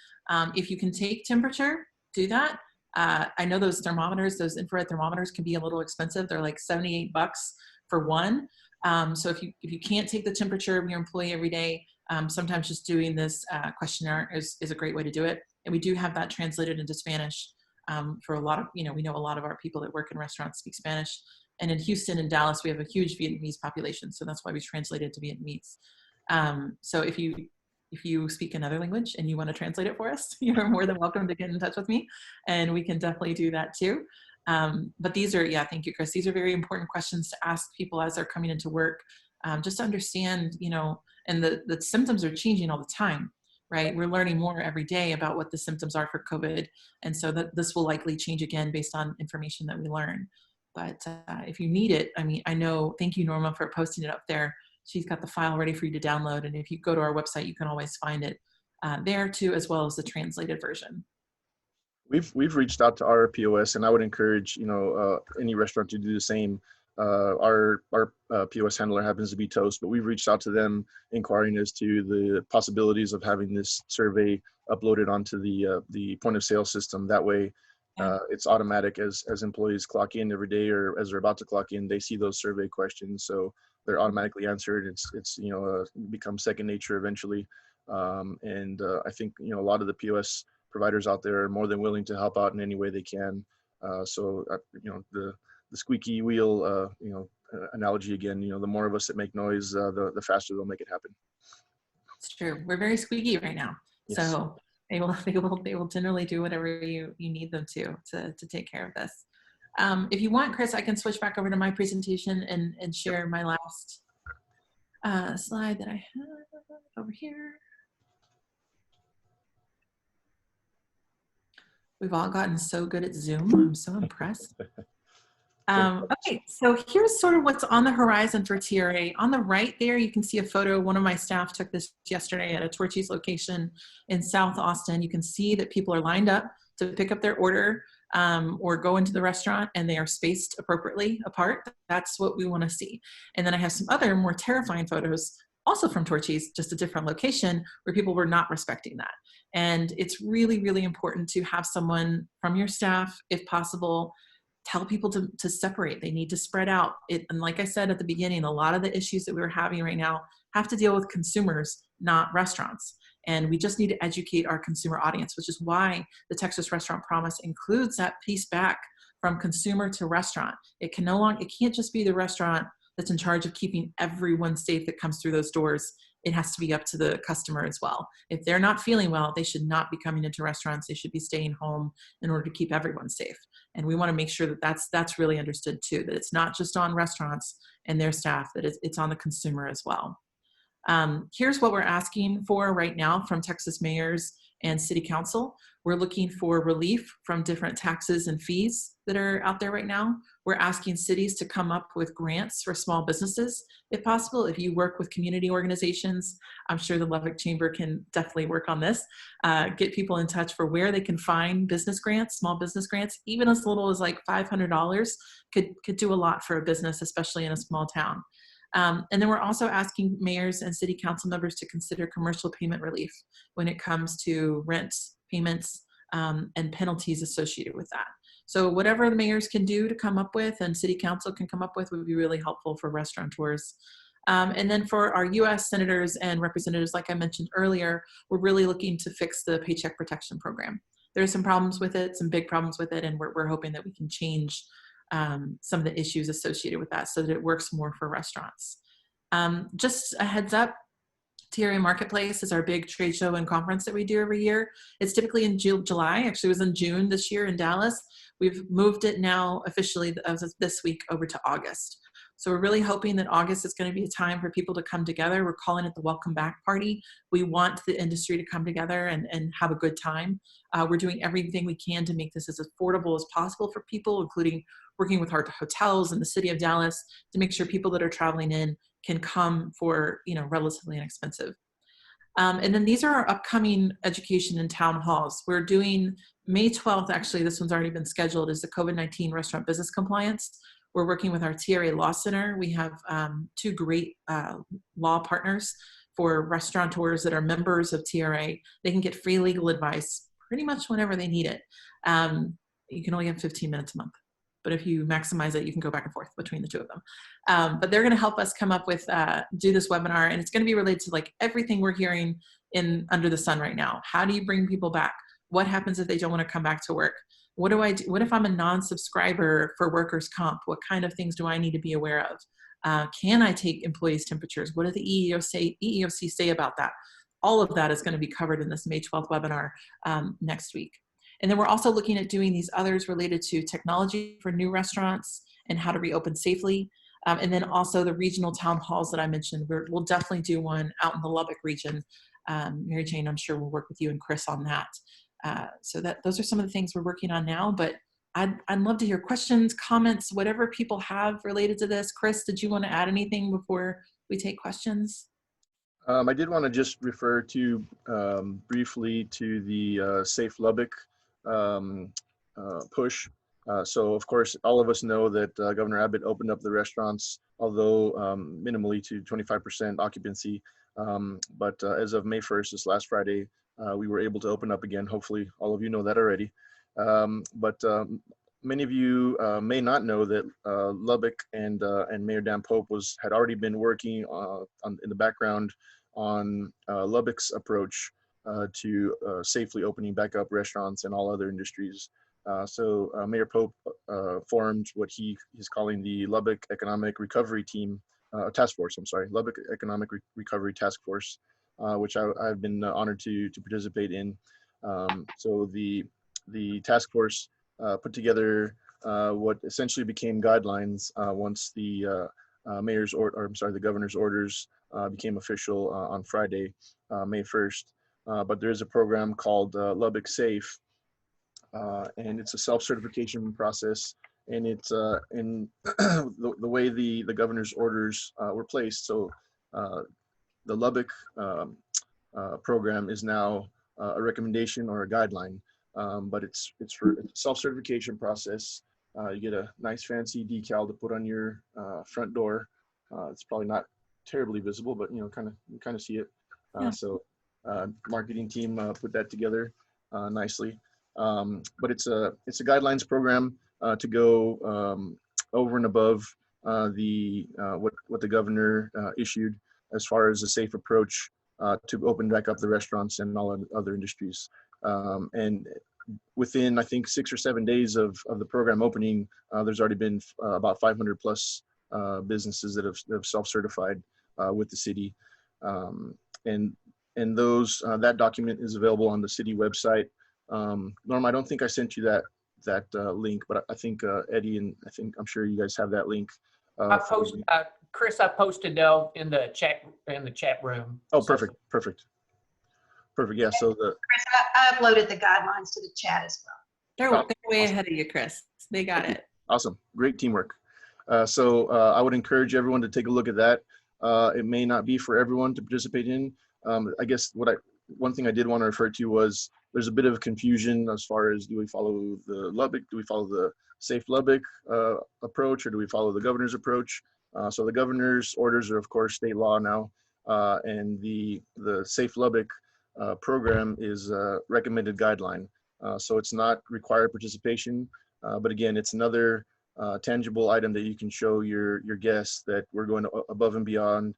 If you can take temperature, do that. I know those thermometers, those infrared thermometers can be a little expensive. They're like $78 for one. So if you can't take the temperature of your employee every day, sometimes just doing this questionnaire is a great way to do it. And we do have that translated into Spanish for a lot of, we know a lot of our people that work in restaurants speak Spanish. And in Houston and Dallas, we have a huge Vietnamese population. So that's why we translated to Vietnamese. So if you speak another language and you want to translate it for us, you're more than welcome to get in touch with me, and we can definitely do that too. But these are, thank you, Chris. These are very important questions to ask people as they're coming into work, just to understand, and the symptoms are changing all the time, right? We're learning more every day about what the symptoms are for COVID. And so this will likely change again based on information that we learn. But if you need it, I know, thank you, Norma, for posting it up there. She's got the file ready for you to download. And if you go to our website, you can always find it there too, as well as the translated version. We've reached out to our POS, and I would encourage, any restaurant to do the same. Our POS handler happens to be Toast, but we've reached out to them inquiring as to the possibilities of having this survey uploaded onto the point of sale system. That way, it's automatic as employees clock in every day or as they're about to clock in, they see those survey questions. So they're automatically answered. It's becomes second nature eventually. I think, a lot of the POS providers out there are more than willing to help out in any way they can. The squeaky wheel, analogy again, the more of us that make noise, the faster they'll make it happen. It's true. We're very squeaky right now. Yes. So they will generally do whatever you need them to take care of this. If you want, Chris, I can switch back over to my presentation and share my last slide that I have over here. We've all gotten so good at Zoom. I'm so impressed. Okay, so here's sort of what's on the horizon for TRA. On the right there, you can see a photo. One of my staff took this yesterday at a Torchy's location in South Austin. You can see that people are lined up to pick up their order or go into the restaurant, and they are spaced appropriately apart. That's what we want to see. And then I have some other more terrifying photos also from Torchy's, just a different location, where people were not respecting that. And it's really, really important to have someone from your staff, if possible, tell people to separate. They need to spread out. And like I said at the beginning, a lot of the issues that we're having right now have to deal with consumers, not restaurants. And we just need to educate our consumer audience, which is why the Texas Restaurant Promise includes that piece back from consumer to restaurant. It can't just be the restaurant that's in charge of keeping everyone safe that comes through those doors. It has to be up to the customer as well. If they're not feeling well, they should not be coming into restaurants. They should be staying home in order to keep everyone safe. And we want to make sure that that's really understood too, that it's not just on restaurants and their staff, that it's on the consumer as well. Here's what we're asking for right now from Texas mayors and city council. We're looking for relief from different taxes and fees that are out there right now. We're asking cities to come up with grants for small businesses, if possible. If you work with community organizations, I'm sure the Lubbock Chamber can definitely work on this. Get people in touch for where they can find business grants, small business grants, even as little as like $500 could do a lot for a business, especially in a small town. And then we're also asking mayors and city council members to consider commercial payment relief when it comes to rent payments and penalties associated with that. So whatever the mayors can do to come up with and city council can come up with would be really helpful for restaurateurs. And then for our US senators and representatives, like I mentioned earlier, we're really looking to fix the Paycheck Protection Program. There's some problems with it, some big problems with it, and we're hoping that we can change some of the issues associated with that so that it works more for restaurants. Just a heads up, TRA Marketplace is our big trade show and conference that we do every year. It's typically in July. Actually, it was in June this year in Dallas. We've moved it now officially as of this week over to August. So we're really hoping that August is going to be a time for people to come together. We're calling it the Welcome Back Party. We want the industry to come together and have a good time. We're doing everything we can to make this as affordable as possible for people, including working with our hotels in the city of Dallas to make sure people that are traveling in can come for, relatively inexpensive. And then these are our upcoming education and town halls. We're doing May 12th, actually, this one's already been scheduled, is the COVID-19 restaurant business compliance. We're working with our TRA Law Center. We have two great law partners for restaurateurs that are members of TRA. They can get free legal advice pretty much whenever they need it. You can only have 15 minutes a month, but if you maximize it, you can go back and forth between the two of them. But they're gonna help us come up with, do this webinar, and it's gonna be related to like everything we're hearing under the sun right now. How do you bring people back? What happens if they don't wanna come back to work? What do I do? What if I'm a non-subscriber for workers' comp? What kind of things do I need to be aware of? Can I take employees' temperatures? What do the EEOC say about that? All of that is going to be covered in this May 12th webinar next week. And then we're also looking at doing these others related to technology for new restaurants and how to reopen safely. And then also the regional town halls that I mentioned. We'll definitely do one out in the Lubbock region. Mary Jane, I'm sure we'll work with you and Chris on that. So those are some of the things we're working on now, but I'd love to hear questions, comments, whatever people have related to this. Chris, did you want to add anything before we take questions? I did want to just refer to briefly to the Safe Lubbock push. So of course, all of us know that Governor Abbott opened up the restaurants, although minimally to 25% occupancy. But as of May 1st, this last Friday, we were able to open up again. Hopefully all of you know that already. But many of you may not know that Lubbock and Mayor Dan Pope had already been working in the background on Lubbock's approach to safely opening back up restaurants and all other industries. So Mayor Pope formed what he's calling the Lubbock Economic Recovery Team, Task Force, I'm sorry, Lubbock Economic Recovery Task Force, which I've been honored to participate in. So the task force put together what essentially became guidelines once the the governor's orders became official on Friday, May 1st. But there is a program called Lubbock Safe, and it's a self-certification process. And it's in the way the governor's orders were placed. So the Lubbock program is now a recommendation or a guideline, but it's for a self-certification process. You get a nice fancy decal to put on your front door. It's probably not terribly visible, but you kind of see it. Yeah. So marketing team put that together nicely. But it's a guidelines program to go over and above what the governor issued as far as a safe approach to open back up the restaurants and all other industries. And within, I think, 6 or 7 days of the program opening, there's already been about 500 plus businesses that have self-certified with the city. And those that document is available on the city website. Norm, I don't think I sent you that link, but I think Eddie and I'm sure you guys have that link. Chris, I posted in the chat room. Oh, perfect. Yeah. So Chris, I uploaded the guidelines to the chat as well. They're way ahead of you, Chris. They got it. Awesome. Great teamwork. So I would encourage everyone to take a look at that. It may not be for everyone to participate in. I guess one thing I did want to refer to was there's a bit of confusion as far as, do we follow the Lubbock, do we follow the Safe Lubbock approach, or do we follow the governor's approach? So the governor's orders are, of course, state law now, and the Safe Lubbock program is a recommended guideline. So it's not required participation, but again, it's another tangible item that you can show your guests that we're going above and beyond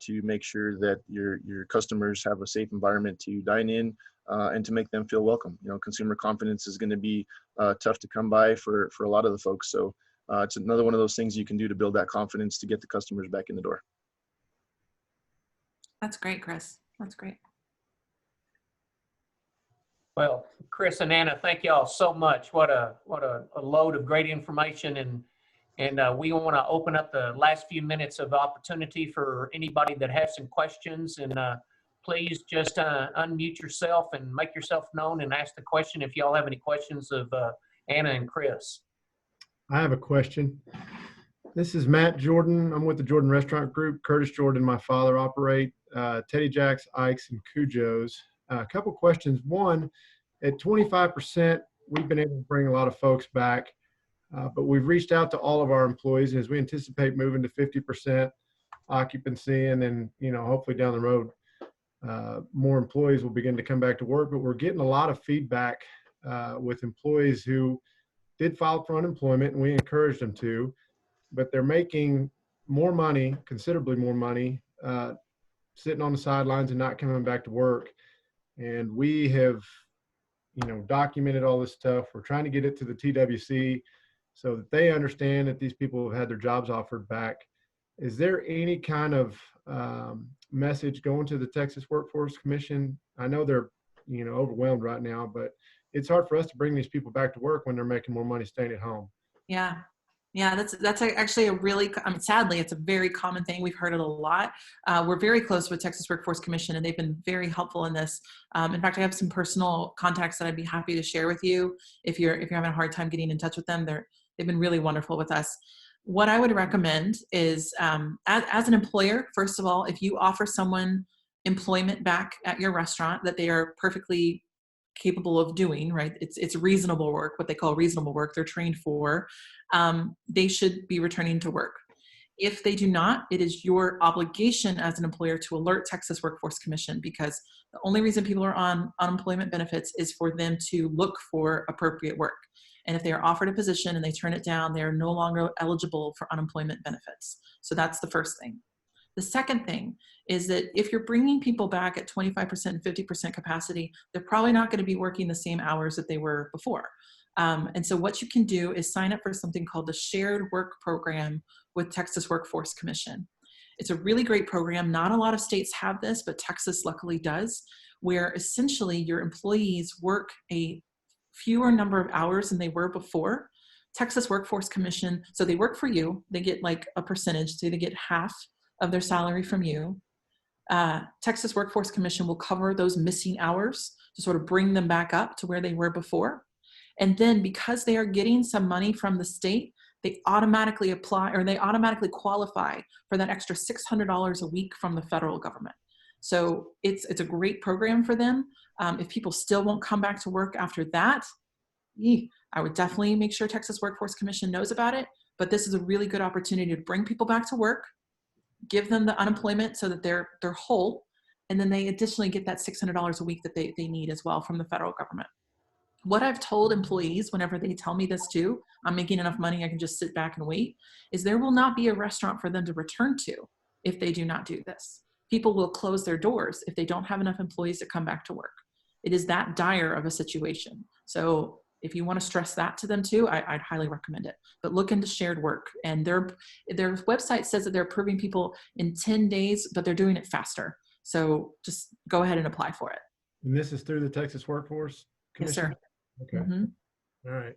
to make sure that your customers have a safe environment to dine in and to make them feel welcome. Consumer confidence is going to be tough to come by for a lot of the folks. So it's another one of those things you can do to build that confidence to get the customers back in the door. That's great, Chris. That's great. Well, Chris and Anna, thank y'all so much. What a load of great information, and we want to open up the last few minutes of opportunity for anybody that has some questions. And please just unmute yourself and make yourself known and ask the question if y'all have any questions of Anna and Chris. I have a question. This is Matt Jordan. I'm with the Jordan Restaurant Group. Curtis Jordan, my father, operate Teddy Jack's, Ike's, and Cujo's. A couple questions. One, at 25%, we've been able to bring a lot of folks back, but we've reached out to all of our employees, and as we anticipate moving to 50% occupancy, and then hopefully down the road, more employees will begin to come back to work. But we're getting a lot of feedback with employees who did file for unemployment, and we encouraged them to, but they're making more money, considerably more money, sitting on the sidelines and not coming back to work. And we have, documented all this stuff. We're trying to get it to the TWC so that they understand that these people have had their jobs offered back. Is there any kind of message going to the Texas Workforce Commission? I know they're, overwhelmed right now, but it's hard for us to bring these people back to work when they're making more money staying at home. Yeah. Yeah, that's actually sadly, it's a very common thing. We've heard it a lot. We're very close with Texas Workforce Commission, and they've been very helpful in this. In fact, I have some personal contacts that I'd be happy to share with you if you're having a hard time getting in touch with them. They've been really wonderful with us. What I would recommend is, as an employer, first of all, if you offer someone employment back at your restaurant that they are perfectly capable of doing, right? It's reasonable work, what they call reasonable work they're trained for. They should be returning to work. If they do not, it is your obligation as an employer to alert Texas Workforce Commission, because the only reason people are on unemployment benefits is for them to look for appropriate work. And if they are offered a position and they turn it down, they are no longer eligible for unemployment benefits. So that's the first thing. The second thing is that if you're bringing people back at 25% and 50% capacity, they're probably not going to be working the same hours that they were before. And so what you can do is sign up for something called the Shared Work Program with Texas Workforce Commission. It's a really great program. Not a lot of states have this, but Texas luckily does, where essentially your employees work a fewer number of hours than they were before. Texas Workforce Commission, so they work for you. They get like a percentage, so they get half of their salary from you. Texas Workforce Commission will cover those missing hours to sort of bring them back up to where they were before. And then because they are getting some money from the state, they automatically apply, or they automatically qualify for that extra $600 a week from the federal government. So it's a great program for them. If people still won't come back to work after that, I would definitely make sure Texas Workforce Commission knows about it. But this is a really good opportunity to bring people back to work, give them the unemployment so that they're whole, and then they additionally get that $600 a week that they need as well from the federal government. What I've told employees whenever they tell me this too, I'm making enough money, I can just sit back and wait, is there will not be a restaurant for them to return to if they do not do this. People will close their doors if they don't have enough employees to come back to work. It is that dire of a situation. So if you want to stress that to them too, I'd highly recommend it. But look into Shared Work, and their website says that they're approving people in 10 days, but they're doing it faster. So just go ahead and apply for it. And this is through the Texas Workforce Commission? Yes, sir. Okay. Mm-hmm. All right.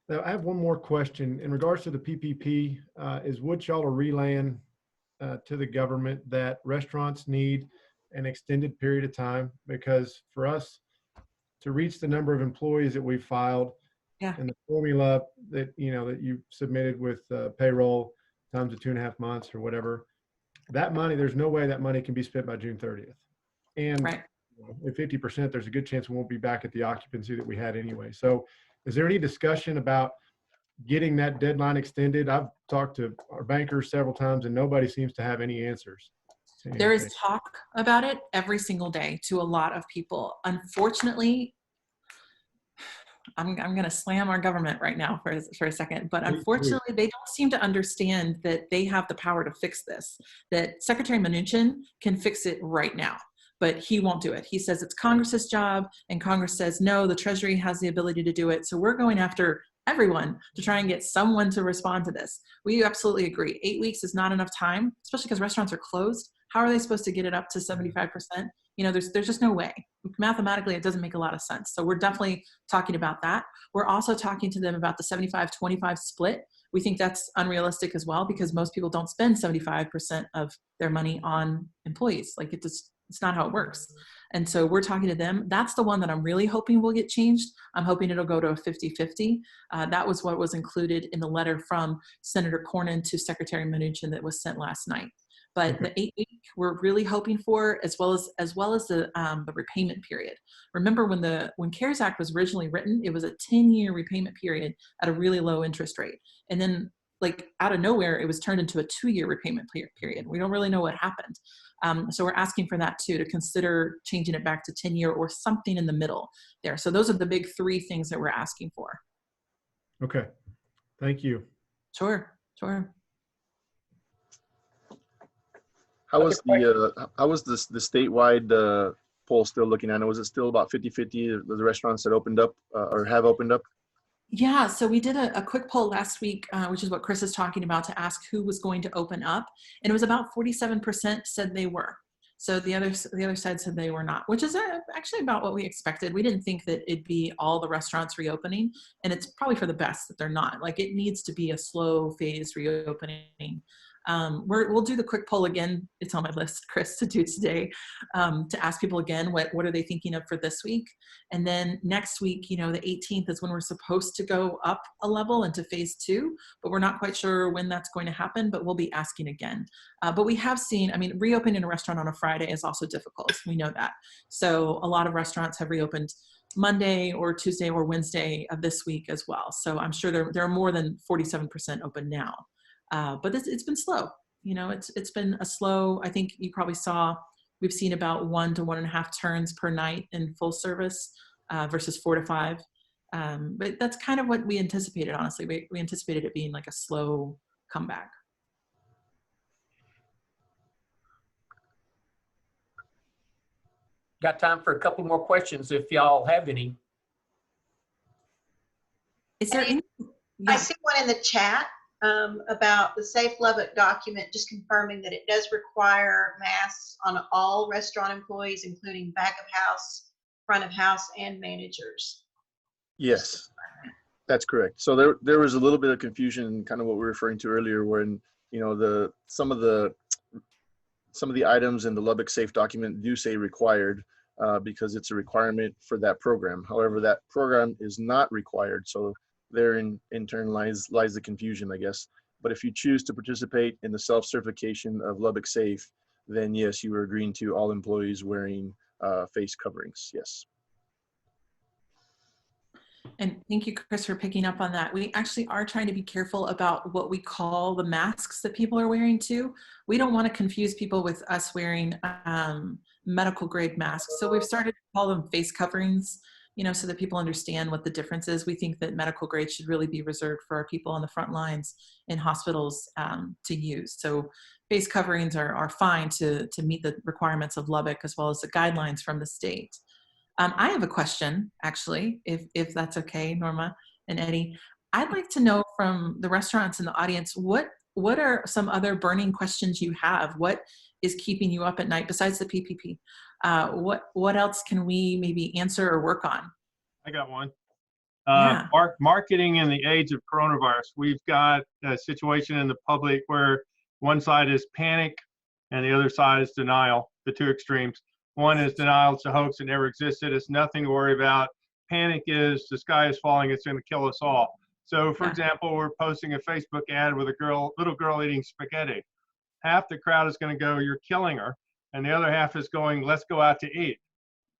Now I have one more question in regards to the PPP. Is what y'all are relaying to the government that restaurants need an extended period of time? Because for us to reach the number of employees that we filed, and the formula that that you submitted with payroll times the 2.5 months or whatever, that money, there's no way that money can be spent by June 30th. And right. At 50%, there's a good chance we won't be back at the occupancy that we had anyway. So is there any discussion about getting that deadline extended? I've talked to our bankers several times and nobody seems to have any answers. There is talk about it every single day to a lot of people. Unfortunately, I'm going to slam our government right now for a second, but unfortunately, they don't seem to understand that they have the power to fix this, that Secretary Mnuchin can fix it right now. But he won't do it. He says it's Congress's job, and Congress says, no, the Treasury has the ability to do it. So we're going after everyone to try and get someone to respond to this. We absolutely agree. 8 weeks is not enough time, especially because restaurants are closed. How are they supposed to get it up to 75%? There's just no way. Mathematically, it doesn't make a lot of sense. So we're definitely talking about that. We're also talking to them about the 75-25 split. We think that's unrealistic as well, because most people don't spend 75% of their money on employees. Like it's not how it works. And so we're talking to them. That's the one that I'm really hoping will get changed. I'm hoping it'll go to a 50-50. That was what was included in the letter from Senator Cornyn to Secretary Mnuchin that was sent last night. But the 8 week we're really hoping for, as well as the repayment period. Remember when CARES Act was originally written, it was a 10-year repayment period at a really low interest rate. And then like out of nowhere, it was turned into a 2-year repayment period. We don't really know what happened. So we're asking for that too, to consider changing it back to 10-year or something in the middle there. So those are the big 3 things that we're asking for. Okay. Thank you. Sure. How was the statewide poll still looking at? Was it still about 50-50 the restaurants that opened up or have opened up? Yeah, so we did a quick poll last week, which is what Chris is talking about, to ask who was going to open up, and it was about 47% said they were. So the other side said they were not, which is actually about what we expected. We didn't think that it'd be all the restaurants reopening, and it's probably for the best that they're not. Like, it needs to be a slow phase reopening. We'll do the quick poll again. It's on my list, Chris, to do today, to ask people again, what are they thinking of for this week? And then next week, the 18th is when we're supposed to go up a level into phase 2, but we're not quite sure when that's going to happen, but we'll be asking again. But we have seen, reopening a restaurant on a Friday is also difficult. We know that. So a lot of restaurants have reopened Monday or Tuesday or Wednesday of this week as well. So I'm sure there are more than 47% open now. But it's been slow. It's been a slow, I think you probably saw, we've seen about 1 to 1.5 turns per night in full service versus 4 to 5. But that's kind of what we anticipated, honestly. We anticipated it being like a slow comeback. Got time for a couple more questions if y'all have any. Is there any? I Yeah. see one in the chat about the Safe Lubbock document, just confirming that it does require masks on all restaurant employees, including back of house, front of house, and managers. Yes, that's correct. So there was a little bit of confusion, kind of what we were referring to earlier, when some of the items in the Lubbock Safe document do say required because it's a requirement for that program. However, that program is not required, so therein in turn lies the confusion, I guess. But if you choose to participate in the self-certification of Lubbock Safe, then yes, you are agreeing to all employees wearing face coverings. Yes. And thank you, Chris, for picking up on that. We actually are trying to be careful about what we call the masks that people are wearing too. We don't want to confuse people with us wearing medical grade masks. So we've started to call them face coverings, so that people understand what the difference is. We think that medical grade should really be reserved for our people on the front lines in hospitals to use. So face coverings are fine to meet the requirements of Lubbock as well as the guidelines from the state. I have a question, actually, if that's okay, Norma and Eddie. I'd like to know from the restaurants in the audience, what are some other burning questions you have? What is keeping you up at night besides the PPP? What else can we maybe answer or work on? I got one. Yeah. Marketing in the age of coronavirus. We've got a situation in the public where one side is panic and the other side is denial, the two extremes. One is denial, it's a hoax, it never existed, it's nothing to worry about. Panic is the sky is falling, it's going to kill us all. So, for example, we're posting a Facebook ad with a little girl eating spaghetti. Half the crowd is going to go, "You're killing her," and the other half is going, "Let's go out to eat."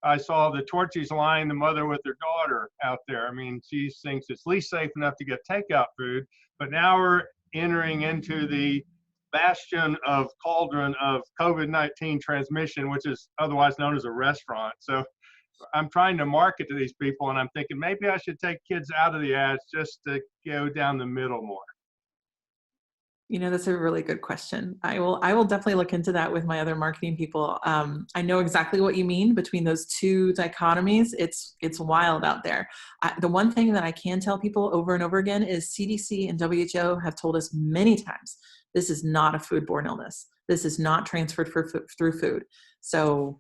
I saw the Torchies line, the mother with her daughter out there. I mean, she thinks it's at least safe enough to get takeout food, but now we're entering into the bastion of cauldron of COVID-19 transmission, which is otherwise known as a restaurant. So I'm trying to market to these people, and I'm thinking maybe I should take kids out of the ads just to go down the middle more. That's a really good question. I will definitely look into that with my other marketing people. I know exactly what you mean between those two dichotomies. It's wild out there. The one thing that I can tell people over and over again is CDC and WHO have told us many times, this is not a foodborne illness. This is not transferred through food. So,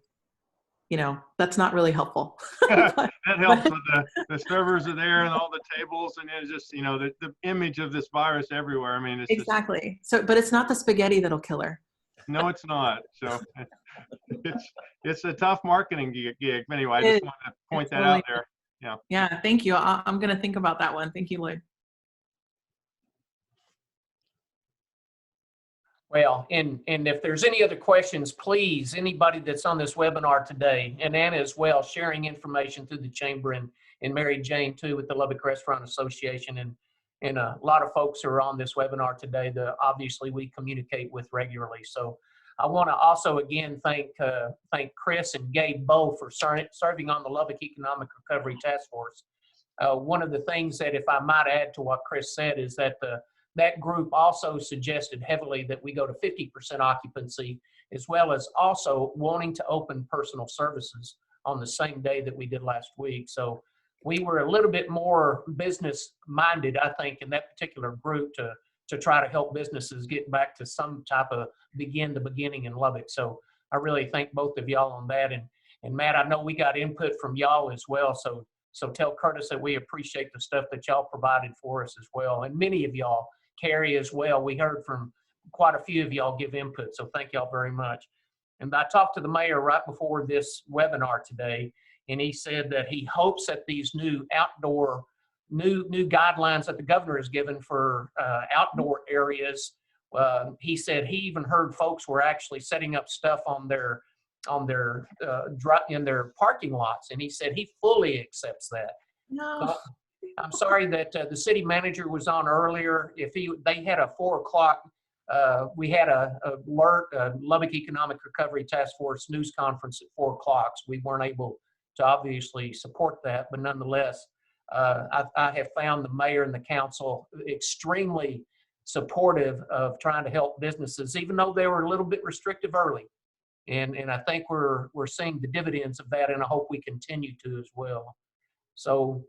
that's not really helpful. That helps with the servers are there and all the tables, and it's just, the image of this virus everywhere. I mean, it's exactly. But it's not the spaghetti that'll kill her. No, it's not. So it's a tough marketing gig. Anyway, I just wanted to point that out there. Yeah. Yeah. Thank you. I'm going to think about that one. Thank you, Lloyd. Well, and if there's any other questions, please, anybody that's on this webinar today, and Anna as well, sharing information through the chamber, and Mary Jane too with the Lubbock Restaurant Association, and a lot of folks who are on this webinar today that obviously we communicate with regularly. So I want to also again thank Chris and Gabe both for serving on the Lubbock Economic Recovery Task Force. One of the things that, if I might add to what Chris said, is that that group also suggested heavily that we go to 50% occupancy, as well as also wanting to open personal services on the same day that we did last week. So we were a little bit more business minded, I think, in that particular group to try to help businesses get back to some type of beginning in Lubbock. So I really thank both of y'all on that. And Matt, I know we got input from y'all as well. So tell Curtis that we appreciate the stuff that y'all provided for us as well. And many of y'all, Carrie as well, we heard from quite a few of y'all give input. So thank y'all very much. And I talked to the mayor right before this webinar today, and he said that he hopes that these new outdoor, new guidelines that the governor has given for outdoor areas, he said he even heard folks were actually setting up stuff in their parking lots, and he said he fully accepts that. No. I'm sorry that the city manager was on earlier. They had a 4 o'clock, we had a Lubbock Economic Recovery Task Force news conference at 4 o'clock. So we weren't able to obviously support that, but nonetheless, I have found the mayor and the council extremely supportive of trying to help businesses, even though they were a little bit restrictive early. And I think we're seeing the dividends of that, and I hope we continue to as well. So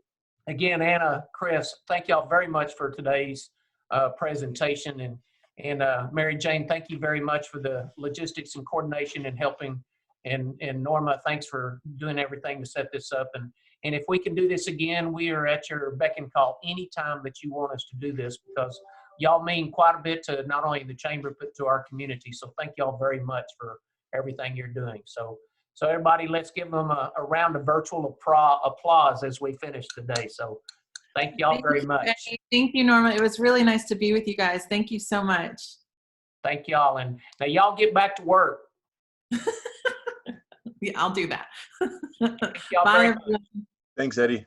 again, Anna, Chris, thank y'all very much for today's presentation. And Mary Jane, thank you very much for the logistics and coordination and helping. And Norma, thanks for doing everything to set this up. And if we can do this again, we are at your beck and call anytime that you want us to do this, because y'all mean quite a bit to not only the chamber, but to our community. So thank y'all very much for everything you're doing. So everybody, let's give them a round of virtual applause as we finish today. So thank y'all very much. Thank you, Norma. It was really nice to be with you guys. Thank you so much. Thank y'all. And now y'all get back to work. Yeah, I'll do that. Thank y'all Bye, very everyone. Thanks, Eddie.